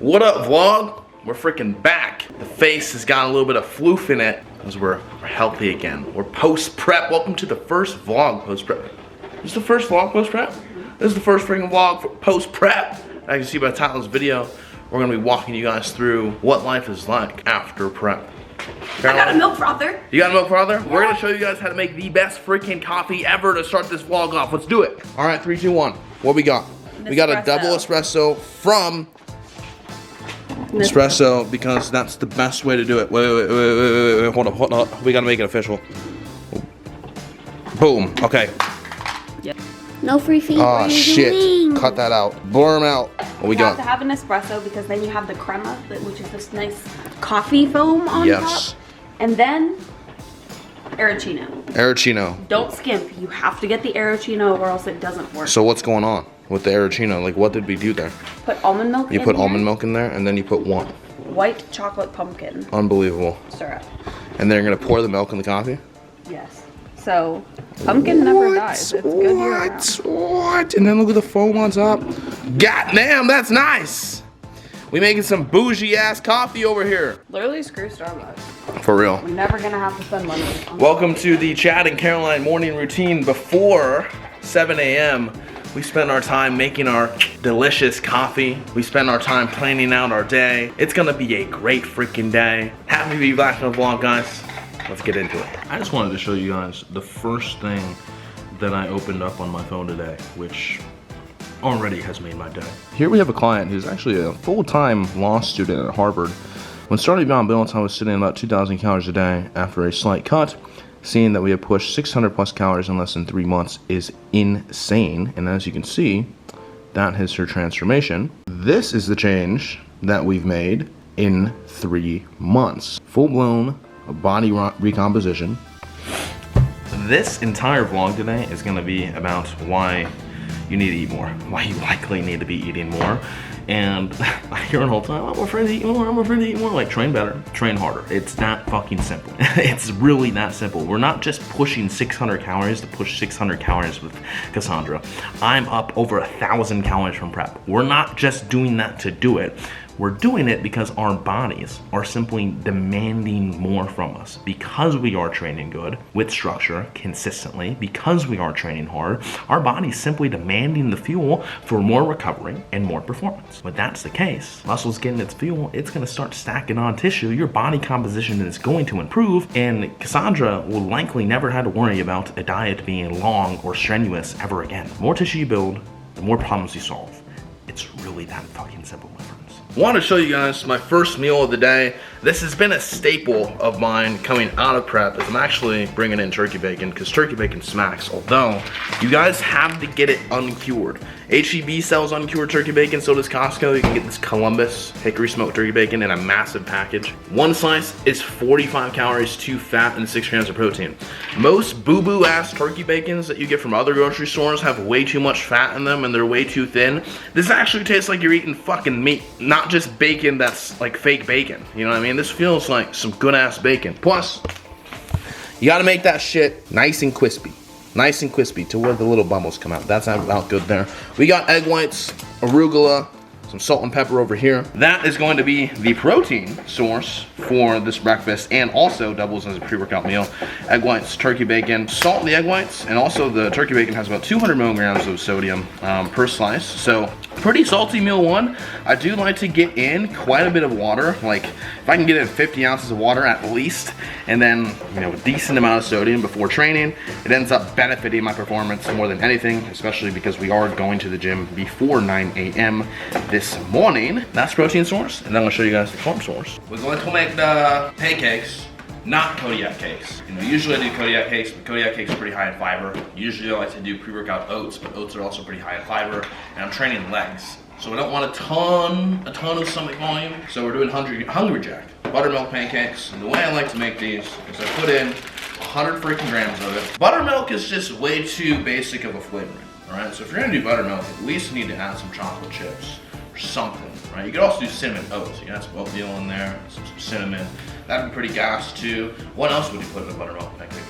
What up, vlog? We're freaking back. The face has got a little bit of floof in it because we're healthy again. We're post-prep. Welcome to the first vlog post-prep. This is the first vlog post-prep? This is the first freaking vlog post-prep. As you can see by the title of this video, we're gonna be walking you guys through what life is like after prep. I got a milk frother. You got a milk frother? Yeah. We're gonna show you guys how to make the best freaking coffee ever to start this vlog off. Let's do it. All right, 3, 2, 1. What we got? We got a double espresso from Espresso because that's the best way to do it. Wait, hold up. We gotta make it official. Boom, okay. Yep. No free fees. Oh shit, cut that out. Blur them out. What we got? You have to have an espresso because then you have the crema, which is this nice coffee foam on top. And then Arancino. Arancino. Don't skimp. You have to get the Arancino or else it doesn't work. So what's going on with the Arancino? Like, what did we do there? Put almond milk in You put almond milk in there, and then you put what? White chocolate pumpkin. Unbelievable. Syrup. And then you're gonna pour the milk in the coffee? Yes. So, pumpkin never dies. It's good year-round. What? And then look at the foam on top. God damn, that's nice. We making some bougie ass coffee over here. Literally screw Starbucks. For real. We're never gonna have to spend money on Welcome to the Chad and Caroline morning routine. Before 7 a.m. we spend our time making our delicious coffee. We spend our time planning out our day. It's gonna be a great freaking day. Happy to be back in the vlog, guys. Let's get into it. I just wanted to show you guys the first thing that I opened up on my phone today, which already has made my day. Here we have a client who's actually a full-time law student at Harvard. When starting Beyond Balance, I was sitting at about 2,000 calories a day. After a slight cut, seeing that we have pushed 600 plus calories in less than 3 months is insane. And as you can see, that is her transformation. This is the change that we've made in 3 months. Full-blown body recomposition. This entire vlog today is gonna be about why you need to eat more, why you likely need to be eating more. And I hear the whole time, I'm afraid to eat more, I'm afraid to eat more. Like, train better, train harder. It's that fucking simple. It's really that simple. We're not just pushing 600 calories to push 600 calories with Cassandra. I'm up over 1,000 calories from prep. We're not just doing that to do it. We're doing it because our bodies are simply demanding more from us. Because we are training good, with structure, consistently, because we are training hard, our body's simply demanding the fuel for more recovery and more performance. When that's the case, muscle's getting its fuel, it's gonna start stacking on tissue, your body composition is going to improve, and Cassandra will likely never have to worry about a diet being long or strenuous ever again. The more tissue you build, the more problems you solve. It's really that fucking simple, my friends. I want to show you guys my first meal of the day. This has been a staple of mine coming out of prep, as I'm actually bringing in turkey bacon because turkey bacon smacks, although you guys have to get it uncured. HEB sells uncured turkey bacon, so does Costco. You can get this Columbus hickory smoked turkey bacon in a massive package. One slice is 45 calories, 2 fat, and 6 grams of protein. Most boo-boo ass turkey bacons that you get from other grocery stores have way too much fat in them and they're way too thin. This actually tastes like you're eating fucking meat, not just bacon that's like fake bacon. You know what I mean? This feels like some good ass bacon. Plus, you gotta make that shit nice and crispy. Nice and crispy to where the little bubbles come out. That's about good there. We got egg whites, arugula, some salt and pepper over here. That is going to be the protein source for this breakfast and also doubles as a pre-workout meal. Egg whites, turkey bacon, salt in the egg whites, and also the turkey bacon has about 200 milligrams of sodium per slice. So pretty salty meal one. I do like to get in quite a bit of water. Like if I can get in 50 ounces of water at least, and then a decent amount of sodium before training, it ends up benefiting my performance more than anything, especially because we are going to the gym before 9 a.m. this morning. That's protein source, and then I'm gonna show you guys the carb source. We're going to make the pancakes, not Kodiak cakes. Usually I do Kodiak cakes, but Kodiak cakes are pretty high in fiber. Usually I like to do pre-workout oats, but oats are also pretty high in fiber, and I'm training legs. So I don't want a ton of stomach volume, so we're doing Hungry Jack buttermilk pancakes. And the way I like to make these is I put in 100 freaking grams of it. Buttermilk is just way too basic of a flavoring, all right? So if you're gonna do buttermilk, at least you need to add some chocolate chips or something, right? You could also do cinnamon oats. You can add some oatmeal in there, some cinnamon. That'd be pretty gas too. What else would you put in a buttermilk pancake?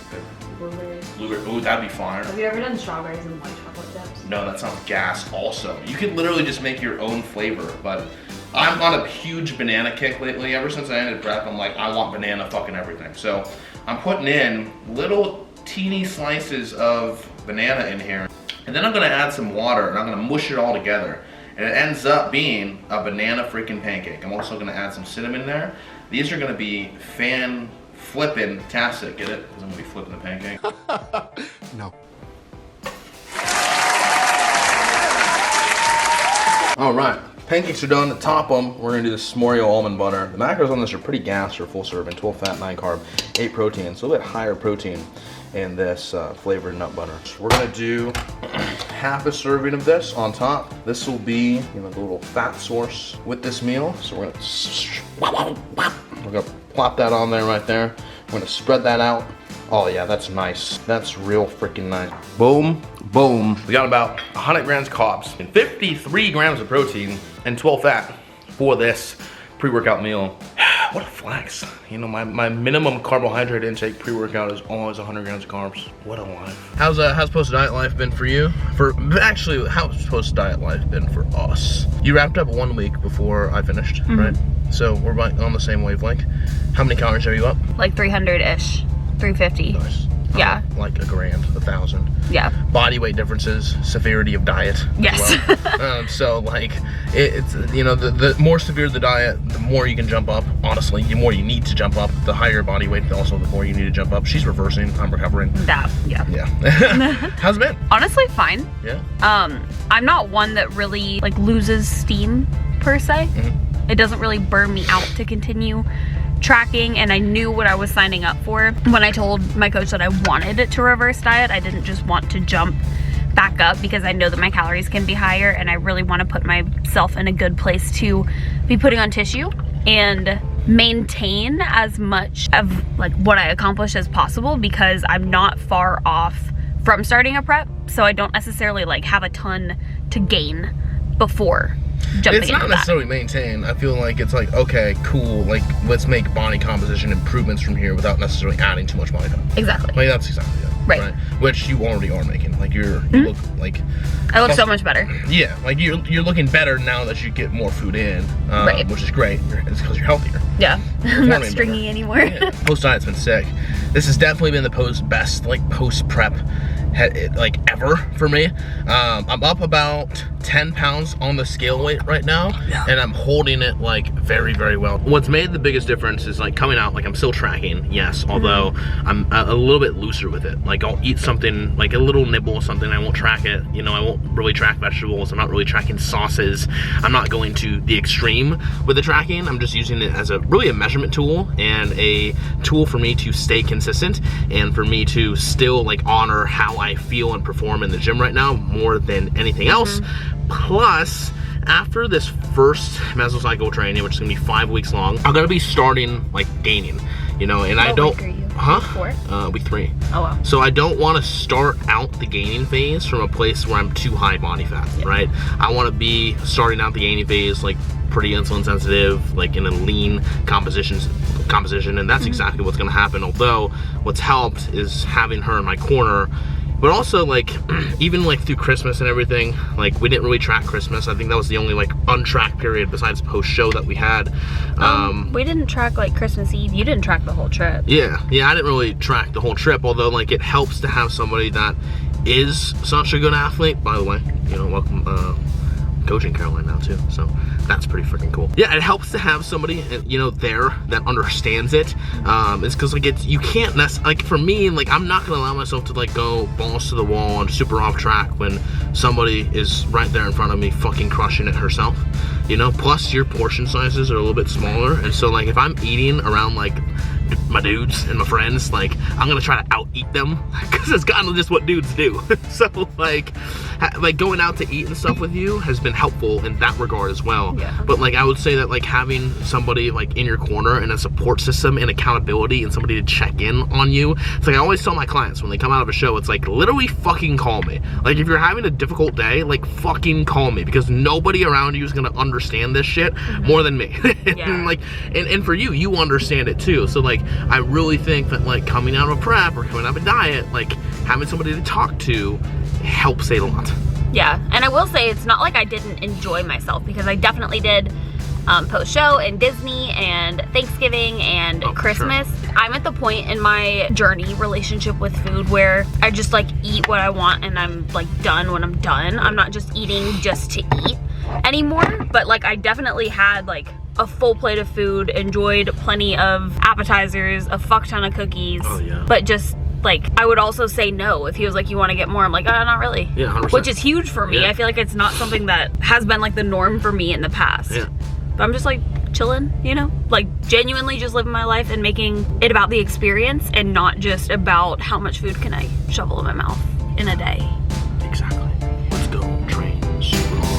Blueberries. Blueberry, ooh, that'd be fire. Have you ever done strawberries and white chocolate chips? No, that sounds gas also. You could literally just make your own flavor, but I'm on a huge banana kick lately. Ever since I ended prep, I'm like, I want banana fucking everything. So I'm putting in little teeny slices of banana in here. And then I'm gonna add some water and I'm gonna mush it all together. And it ends up being a banana freaking pancake. I'm also gonna add some cinnamon there. These are gonna be fan-flippin-tastic. Get it? Because I'm gonna be flipping the pancake. No. All right, pancakes are done. To top them, we're gonna do the S'moreo almond butter. The macros on this are pretty gas for full serving, 12 fat, 9 carb, 8 protein. So a bit higher protein in this flavored nut butter. So we're gonna do half a serving of this on top. This will be, the little fat source with this meal. So we're gonna plop that on there right there. We're gonna spread that out. Oh yeah, that's nice. That's real freaking nice. Boom, boom. We got about 100 grams carbs and 53 grams of protein and 12 fat for this pre-workout meal. What a flex. My minimum carbohydrate intake pre-workout is always 100 grams of carbs. What a life. How's post-diet life been for you? Actually, how's post-diet life been for us? You wrapped up 1 week before I finished, right? So we're on the same wavelength. How many calories are you up? Like 300-ish, 350. Nice. Yeah. Like 1,000, 1,000. Yeah. Body weight differences, severity of diet. Yes. Well. So like, it's the more severe the diet, the more you can jump up. Honestly, the more you need to jump up. The higher body weight, also the more you need to jump up. She's reversing. I'm recovering. Yeah. Yeah. How's it been? Honestly, fine. Yeah. I'm not one that really like loses steam per se. It doesn't really burn me out to continue tracking, and I knew what I was signing up for when I told my coach that I wanted it to reverse diet. I didn't just want to jump back up because I know that my calories can be higher, and I really want to put myself in a good place to be putting on tissue and maintain as much of like what I accomplish as possible, because I'm not far off from starting a prep, so I don't necessarily like have a ton to gain before jumping. It's not necessarily maintain. I feel like it's like, okay, cool, like let's make body composition improvements from here without necessarily adding too much body fat. Exactly. Like that's exactly it. Right. Which you already are making. Like you look like. I look so much better. Yeah, like you're looking better now that you get more food in, right. Which is great. It's because you're healthier. Yeah, I'm not stringy anymore. Yeah. Post diet's been sick. This has definitely been the post prep like ever for me. I'm up about 10 pounds on the scale weight right now, and I'm holding it like very, very well. What's made the biggest difference is like coming out, like I'm still tracking, yes, although I'm a little bit looser with it. Like I'll eat something, like a little nibble of something, I won't track it, I won't really track vegetables, I'm not really tracking sauces, I'm not going to the extreme with the tracking. I'm just using it as really a measurement tool and a tool for me to stay consistent and for me to still like honor how I feel and perform in the gym right now more than anything else. Plus, after this first mesocycle training, which is gonna be 5 weeks long, I'm gonna be starting like gaining, and I don't. Week are you? Huh? Week 4? Week 3. Oh wow. So I don't want to start out the gaining phase from a place where I'm too high body fat, right? I want to be starting out the gaining phase like pretty insulin sensitive, like in a lean composition, and that's exactly what's gonna happen. Although what's helped is having her in my corner. But also, like, even like through Christmas and everything, like we didn't really track Christmas. I think that was the only like untracked period besides post-show that we had. We didn't track like Christmas Eve. You didn't track the whole trip. Yeah, I didn't really track the whole trip, although like it helps to have somebody that is such a good athlete. By the way, welcome coaching Caroline now too, so that's pretty freaking cool. Yeah, it helps to have somebody there that understands it. It's because like you can't like for me, like I'm not gonna allow myself to like go balls to the wall and super off track when somebody is right there in front of me fucking crushing it herself. Plus your portion sizes are a little bit smaller, and so like if I'm eating around like my dudes and my friends, like I'm gonna try to out eat them because it's kind of just what dudes do. So like going out to eat and stuff with you has been helpful in that regard as well. Yeah. But like I would say that like having somebody like in your corner and a support system and accountability and somebody to check in on you. It's like I always tell my clients when they come out of a show, it's like literally fucking call me. Like if you're having a difficult day, like fucking call me, because nobody around you is gonna understand this shit more than me. And like and for you understand it too. So like I really think that like coming out of a prep or coming out of a diet, like having somebody to talk to helps a lot. Yeah, and I will say it's not like I didn't enjoy myself, because I definitely did. post-show and Disney and Thanksgiving and Christmas. Sure. I'm at the point in my journey relationship with food where I just like eat what I want and I'm like done when I'm done. I'm not just eating just to eat anymore, but like I definitely had like a full plate of food, enjoyed plenty of appetizers, a fuck ton of cookies, but just like I would also say no if he was like, you want to get more? I'm like, oh, not really. Yeah, 100%. Which is huge for me. I feel like it's not something that has been like the norm for me in the past. But I'm just like chilling, you know, like genuinely just living my life and making it about the experience and not just about how much food can I shovel in my mouth in a day. Exactly. Let's go train super hard.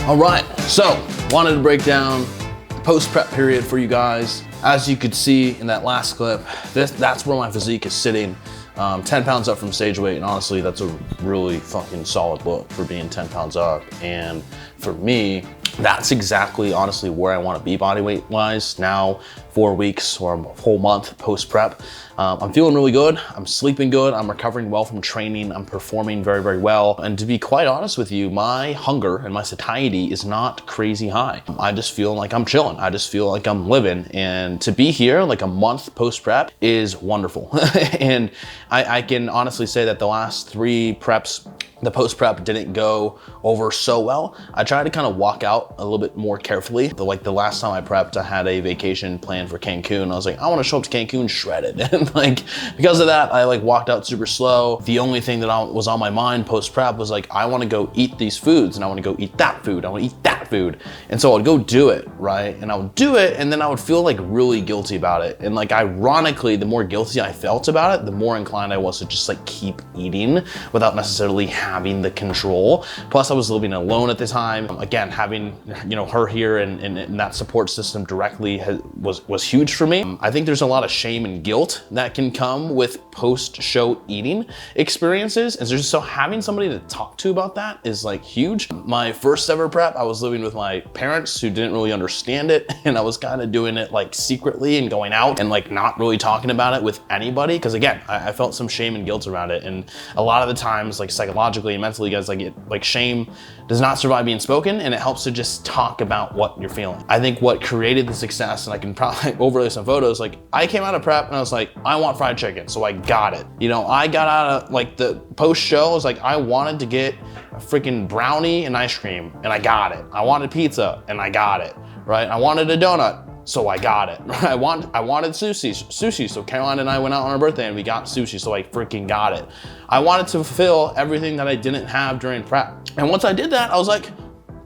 All right, so wanted to break down the post-prep period for you guys. As you could see in that last clip, that's where my physique is sitting. 10 pounds up from stage weight, and honestly, that's a really fucking solid look for being 10 pounds up. And for me, that's exactly, honestly, where I want to be body weight wise now, 4 weeks or a whole month post-prep. I'm feeling really good. I'm sleeping good. I'm recovering well from training. I'm performing very, very well. And to be quite honest with you, my hunger and my satiety is not crazy high. I just feel like I'm chilling. I just feel like I'm living. And to be here like a month post-prep is wonderful. And I can honestly say that the last 3 preps, the post-prep didn't go over so well. I tried to kind of walk out a little bit more carefully. Like the last time I prepped, I had a vacation planned for Cancun. I was like, I want to show up to Cancun shredded. And like, because of that, I like walked out super slow. The only thing that was on my mind post-prep was like, I want to go eat these foods and I want to go eat that food. I want to eat that food. And so I would go do it, right? And I would do it and then I would feel like really guilty about it. And like, ironically, the more guilty I felt about it, the more inclined I was to just like keep eating without necessarily having the control. Plus I was living alone at the time. Again, having, you know, her here and that support system directly was huge for me. I think there's a lot of shame and guilt that can come with post-show eating experiences. And so having somebody to talk to about that is like huge. My first ever prep, I was living with my parents who didn't really understand it. And I was kind of doing it like secretly and going out and like not really talking about it with anybody. Cause again, I felt some shame and guilt around it. And a lot of the times, like psychologically and mentally, guys, like shame does not survive being spoken, and it helps to just talk about what you're feeling. I think what created the success, and I can probably overlay some photos, like I came out of prep and I was like, I want fried chicken, so I got it. You know, I got out of like the post show, I was like, I wanted to get a freaking brownie and ice cream, and I got it. I wanted pizza, and I got it, right? I wanted a donut, so I got it. I wanted sushi, so Caroline and I went out on our birthday and we got sushi, so I freaking got it. I wanted to fulfill everything that I didn't have during prep. And once I did that, I was like,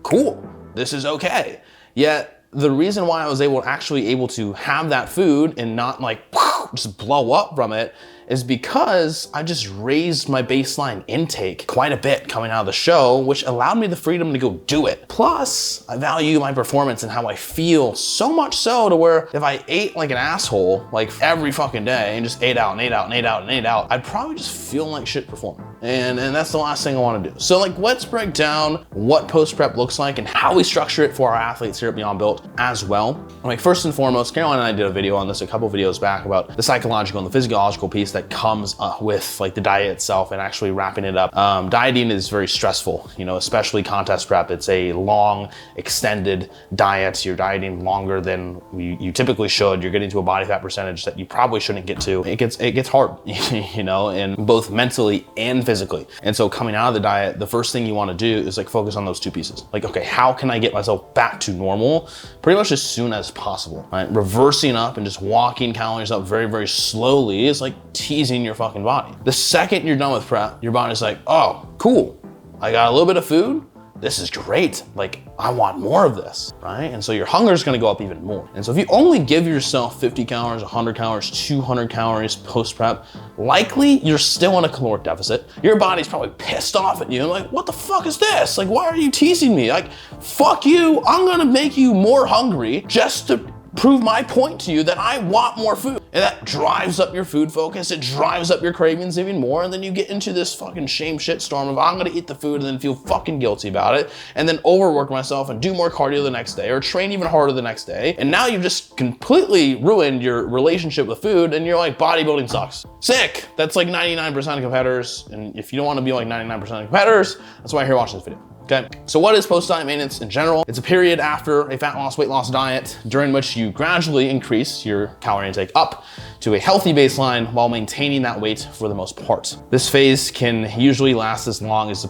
cool, this is okay. Yet the reason why I was actually able to have that food and not like not just blow up from it is because I just raised my baseline intake quite a bit coming out of the show, which allowed me the freedom to go do it. Plus, I value my performance and how I feel so much so to where if I ate like an asshole, like every fucking day and just ate out and ate out and ate out and ate out, I'd probably just feel like shit performing. And that's the last thing I want to do. So like, let's break down what post-prep looks like and how we structure it for our athletes here at Beyond Built as well. Like first and foremost, Caroline and I did a video on this a couple videos back about the psychological and the physiological piece that comes with like the diet itself and actually wrapping it up. Dieting is very stressful, you know, especially contest prep. It's a long, extended diet. You're dieting longer than you typically should. You're getting to a body fat percentage that you probably shouldn't get to. It gets hard, you know, and both mentally and physically. And so coming out of the diet, the first thing you want to do is like focus on those two pieces. Like, okay, how can I get myself back to normal pretty much as soon as possible, right? Reversing up and just walking calories up very, very slowly is like teasing your fucking body. The second you're done with prep, your body's like, oh, cool. I got a little bit of food. This is great. Like, I want more of this, right? And so your hunger is gonna go up even more. And so if you only give yourself 50 calories, 100 calories, 200 calories post-prep, likely you're still in a caloric deficit. Your body's probably pissed off at you and like, what the fuck is this? Like, why are you teasing me? Like, fuck you, I'm gonna make you more hungry just to prove my point to you that I want more food. And that drives up your food focus, it drives up your cravings even more, and then you get into this fucking shame shit storm of I'm gonna eat the food and then feel fucking guilty about it, and then overwork myself and do more cardio the next day, or train even harder the next day, and now you've just completely ruined your relationship with food, and you're like, bodybuilding sucks. Sick! That's like 99% of competitors, and if you don't wanna be like 99% of competitors, that's why you're here watching this video. Okay, so what is post-diet maintenance in general? It's a period after a fat loss, weight loss diet during which you gradually increase your calorie intake up to a healthy baseline while maintaining that weight for the most part. This phase can usually last as long as the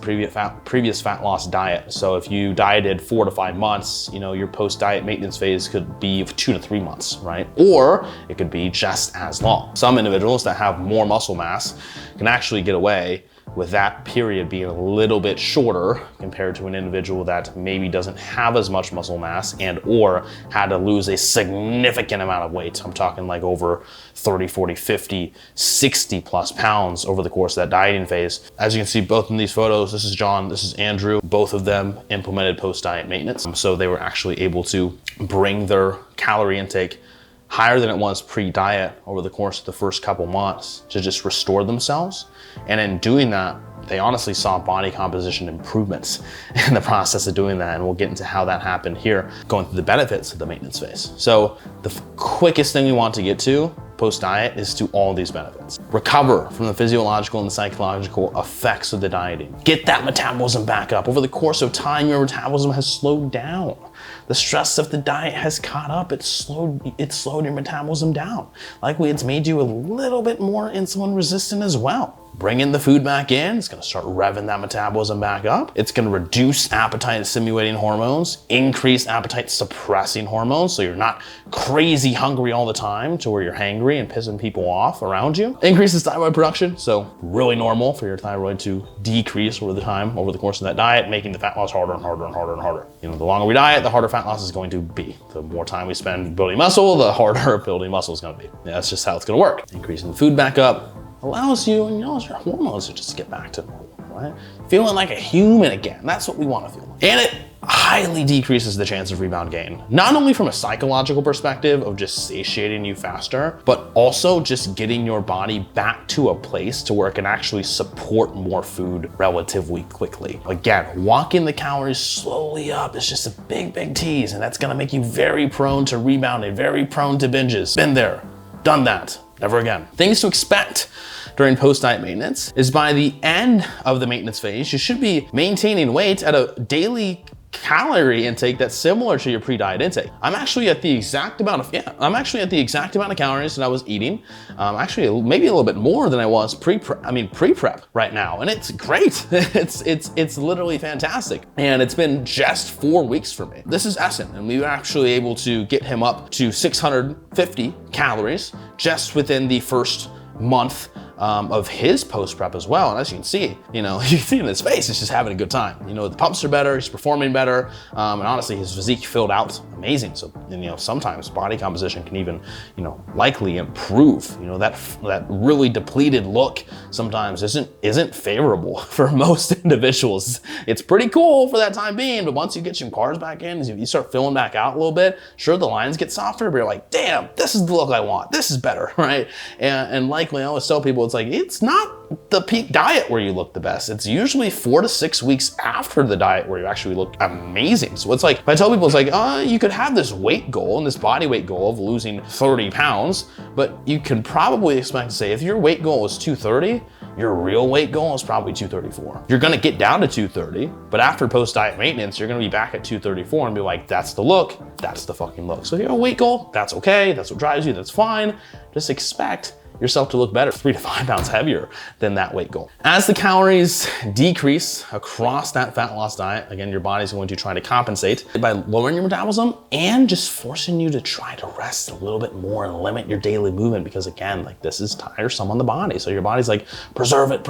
previous fat loss diet. So if you dieted 4 to 5 months, you know, your post-diet maintenance phase could be 2 to 3 months, right? Or it could be just as long. Some individuals that have more muscle mass can actually get away with that period being a little bit shorter compared to an individual that maybe doesn't have as much muscle mass and or had to lose a significant amount of weight. I'm talking like over 30, 40, 50, 60 plus pounds over the course of that dieting phase. As you can see both in these photos, this is John, this is Andrew. Both of them implemented post-diet maintenance. So they were actually able to bring their calorie intake higher than it was pre-diet over the course of the first couple months to just restore themselves. And in doing that, they honestly saw body composition improvements in the process of doing that. And we'll get into how that happened here, going through the benefits of the maintenance phase. So the quickest thing we want to get to post-diet is to all these benefits. Recover from the physiological and the psychological effects of the dieting. Get that metabolism back up. Over the course of time, your metabolism has slowed down. The stress of the diet has caught up. It slowed your metabolism down. Likely it's made you a little bit more insulin resistant as well. Bringing the food back in, it's gonna start revving that metabolism back up. It's gonna reduce appetite stimulating hormones, increase appetite suppressing hormones, so you're not crazy hungry all the time to where you're hangry and pissing people off around you. Increases thyroid production, so really normal for your thyroid to decrease over the course of that diet, making the fat loss harder and harder and harder and harder. You know, the longer we diet, the harder fat loss is going to be. The more time we spend building muscle, the harder building muscle is gonna be. Yeah, that's just how it's gonna work. Increasing the food back up allows you, and allows your hormones to just get back to normal, right? Feeling like a human again. That's what we want to feel. And it highly decreases the chance of rebound gain. Not only from a psychological perspective of just satiating you faster, but also just getting your body back to a place to where it can actually support more food relatively quickly. Again, walking the calories slowly up is just a big, big tease, and that's gonna make you very prone to rebounding, very prone to binges. Been there, done that, never again. Things to expect during post-diet maintenance is by the end of the maintenance phase, you should be maintaining weight at a daily calorie intake that's similar to your pre-diet intake. I'm actually at the exact amount of calories that I was eating. Actually, maybe a little bit more than I was pre-prep right now. And it's great. It's literally fantastic. And it's been just 4 weeks for me. This is Essen, and we were actually able to get him up to 650 calories just within the first month of his post prep as well. And as you can see, you can see in his face, he's just having a good time. The pumps are better, he's performing better, and honestly, his physique filled out amazing. So, sometimes body composition can even, likely improve. That really depleted look sometimes isn't favorable for most individuals. It's pretty cool for that time being, but once you get some carbs back in, you start filling back out a little bit, sure, the lines get softer, but you're like, damn, this is the look I want. This is better, right? And likely I always tell people, it's not the peak diet where you look the best. It's usually 4 to 6 weeks after the diet where you actually look amazing. So if I tell people, you could have this weight goal and this body weight goal of losing 30 pounds, but you can probably expect to say, if your weight goal is 230, your real weight goal is probably 234. You're gonna get down to 230, but after post-diet maintenance, you're gonna be back at 234 and be like, that's the look, that's the fucking look. So if you have a weight goal, that's okay, that's what drives you, that's fine. Just expect yourself to look better, 3 to 5 pounds heavier than that weight goal. As the calories decrease across that fat loss diet, again, your body's going to try to compensate by lowering your metabolism and just forcing you to try to rest a little bit more and limit your daily movement, because again, this is tiresome on the body. So your body's like, preserve it,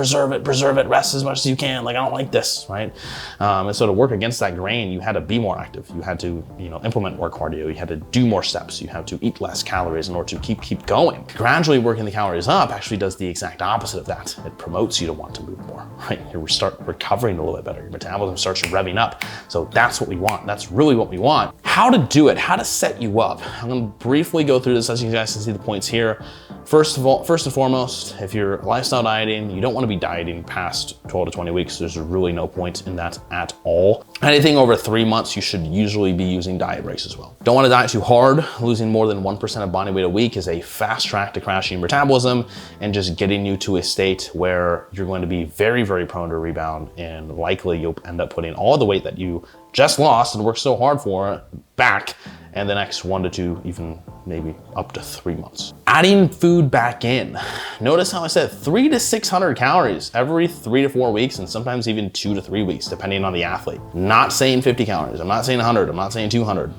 rest as much as you can. I don't like this, right? And so to work against that grain, you had to be more active. You had to, implement more cardio. You had to do more steps. You have to eat less calories in order to keep going. Gradually working the calories up actually does the exact opposite of that. It promotes you to want to move more, right? You start recovering a little bit better. Your metabolism starts revving up. So that's what we want. That's really what we want. How to do it, how to set you up. I'm gonna briefly go through this as you guys can see the points here. First and foremost, if you're lifestyle dieting, you don't want to be dieting past 12 to 20 weeks. There's really no point in that at all. Anything over 3 months, you should usually be using diet breaks as well. Don't want to diet too hard. Losing more than 1% of body weight a week is a fast track to crashing your metabolism and just getting you to a state where you're going to be very, very prone to rebound, and likely you'll end up putting all the weight that you just lost and worked so hard for back in the next 1 to 2, even maybe up to 3 months. Adding food back in. Notice how I said 300 to 600 calories every 3 to 4 weeks, and sometimes even 2 to 3 weeks, depending on the athlete. Not saying 50 calories, I'm not saying 100, I'm not saying 200.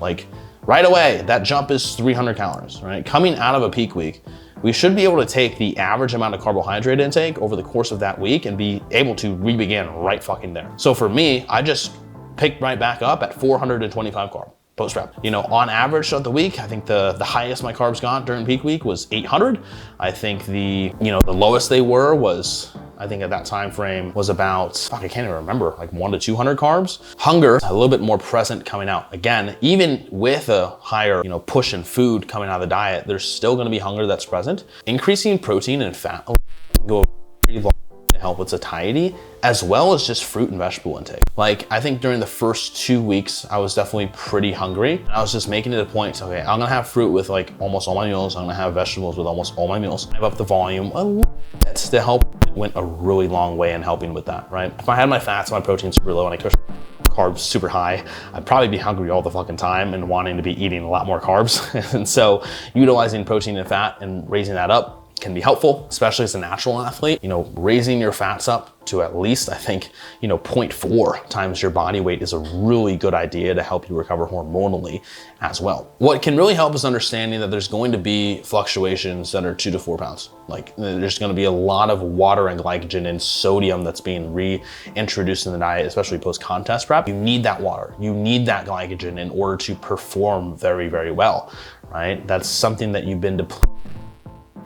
Right away, that jump is 300 calories, right? Coming out of a peak week, we should be able to take the average amount of carbohydrate intake over the course of that week and be able to re-begin right fucking there. So for me, I just picked right back up at 425 carb post-prep. On average throughout the week, I think the highest my carbs got during peak week was 800. I think the lowest they were was, I think at that time frame was about, I can't even remember, 1 to 200 carbs. Hunger, a little bit more present coming out. Again, even with a higher, push in food coming out of the diet, there's still gonna be hunger that's present. Increasing protein and fat go pretty long to help with satiety, as well as just fruit and vegetable intake. I think during the first 2 weeks, I was definitely pretty hungry. I was just making it a point, okay, I'm gonna have fruit with almost all my meals. I'm gonna have vegetables with almost all my meals. I've upped the volume a little bit to help. It went a really long way in helping with that, right? If I had my fats and my protein super low and I pushed carbs super high, I'd probably be hungry all the fucking time and wanting to be eating a lot more carbs. And so utilizing protein and fat and raising that up can be helpful, especially as a natural athlete. Raising your fats up to at least, I think, 0.4 times your body weight is a really good idea to help you recover hormonally as well. What can really help is understanding that there's going to be fluctuations that are 2 to 4 pounds. There's going to be a lot of water and glycogen and sodium that's being reintroduced in the diet, especially post-contest prep. You need that water, you need that glycogen in order to perform very, very well, right? That's something that you've been depleted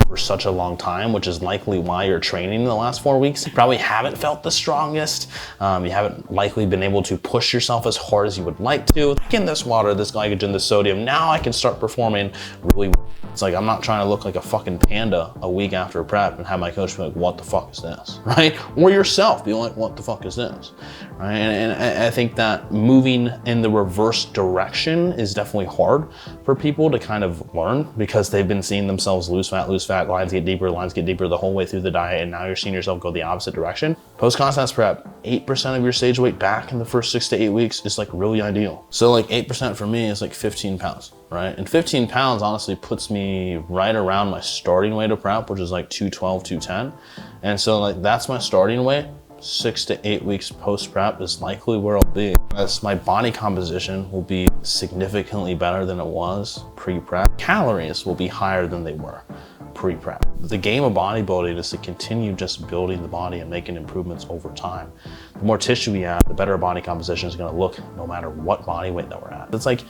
for such a long time, which is likely why you're training in the last 4 weeks. You probably haven't felt the strongest. You haven't likely been able to push yourself as hard as you would like to. Get this water, this glycogen, this sodium, now I can start performing really well. It's I'm not trying to look like a fucking panda a week after prep and have my coach be like, what the fuck is this, right? Or yourself be like, what the fuck is this, right? And I think that moving in the reverse direction is definitely hard for people to kind of learn, because they've been seeing themselves lose fat, lines get deeper the whole way through the diet, and now you're seeing yourself go the opposite direction. Post-contest prep, 8% of your stage weight back in the first 6 to 8 weeks is really ideal. So 8% for me is 15 pounds, right? And 15 pounds honestly puts me right around my starting weight of prep, which is 212, 210. And so that's my starting weight. 6 to 8 weeks post-prep is likely where I'll be, as my body composition will be significantly better than it was pre-prep. Calories will be higher than they were pre-prep. The game of bodybuilding is to continue just building the body and making improvements over time. The more tissue we add, the better our body composition is gonna look no matter what body weight that we're at. It's like,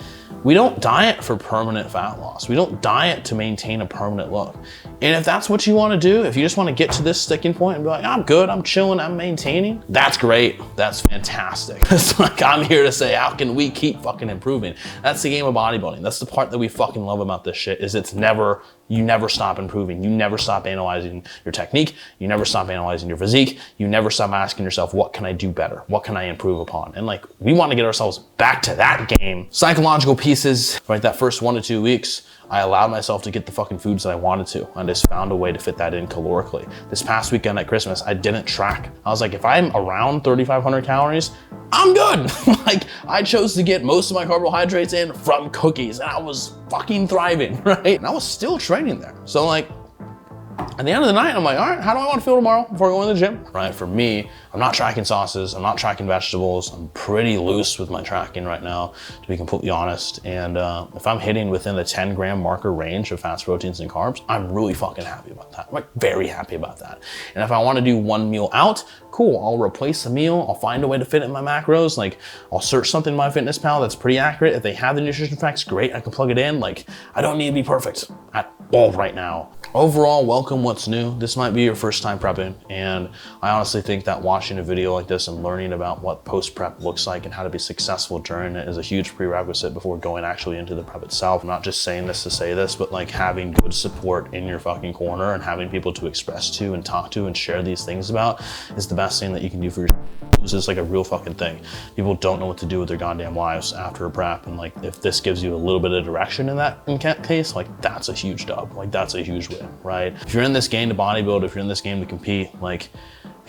we don't diet for permanent fat loss. We don't diet to maintain a permanent look. And if that's what you wanna do, if you just wanna get to this sticking point and be like, I'm good, I'm chilling, I'm maintaining, that's great, that's fantastic. It's like, I'm here to say, how can we keep fucking improving? That's the game of bodybuilding. That's the part that we fucking love about this shit, is you never stop improving. You never stop analyzing your technique. You never stop analyzing your physique. You never stop asking yourself, what can I do better? What can I improve upon? And like, we want to get ourselves back to that game. Psychological pieces, right? That first 1 to 2 weeks, I allowed myself to get the fucking foods that I wanted to. I just found a way to fit that in calorically. This past weekend at Christmas, I didn't track. I was like, if I'm around 3,500 calories, I'm good. Like, I chose to get most of my carbohydrates in from cookies, and I was fucking thriving, right? And I was still training there. So like, at the end of the night, I'm like, all right, how do I want to feel tomorrow before I go in the gym? Right, for me, I'm not tracking sauces, I'm not tracking vegetables. I'm pretty loose with my tracking right now, to be completely honest. And if I'm hitting within the 10 gram marker range of fats, proteins, and carbs, I'm really fucking happy about that. I'm like very happy about that. And if I want to do one meal out, cool, I'll replace the meal. I'll find a way to fit it in my macros. Like, I'll search something in MyFitnessPal that's pretty accurate. If they have the nutrition facts, great, I can plug it in. Like, I don't need to be perfect at all right now. Overall, welcome what's new. This might be your first time prepping, and I honestly think that watching a video like this and learning about what post-prep looks like and how to be successful during it is a huge prerequisite before going actually into the prep itself. I'm not just saying this to say this, but like, having good support in your fucking corner and having people to express to and talk to and share these things about is the best thing that you can do for yourself. This is like a real fucking thing. People don't know what to do with their goddamn lives after a prep, and like, if this gives you a little bit of direction in that case, like, that's a huge dub. Like, that's a huge win, right? If you're in this game to bodybuild, if you're in this game to compete, like,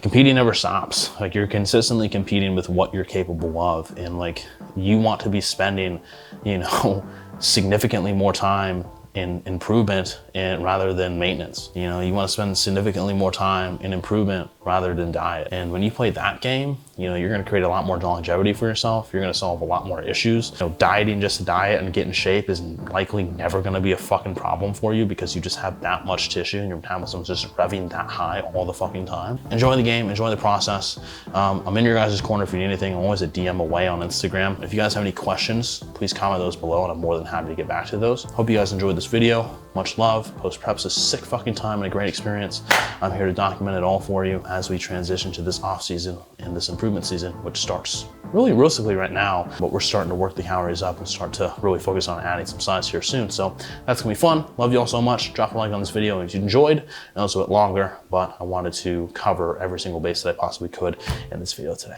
competing never stops. Like, you're consistently competing with what you're capable of, and like, you want to be spending, you know, significantly more time in improvement and rather than maintenance. You know, you want to spend significantly more time in improvement rather than diet. And when you play that game, you know, you're going to create a lot more longevity for yourself. You're going to solve a lot more issues. You know, dieting just to diet and get in shape is likely never going to be a fucking problem for you, because you just have that much tissue and your metabolism's just revving that high all the fucking time. Enjoy the game, enjoy the process. I'm in your guys' corner if you need anything. I'm always a DM away on Instagram. If you guys have any questions, please comment those below, and I'm more than happy to get back to those. Hope you guys enjoyed this video. Much love. Post-prep's a sick fucking time and a great experience. I'm here to document it all for you as we transition to this off season and this improvement season, which starts really realistically right now, but we're starting to work the calories up and start to really focus on adding some size here soon. So that's gonna be fun. Love you all so much. Drop a like on this video if you enjoyed, and also a bit longer, but I wanted to cover every single base that I possibly could in this video today.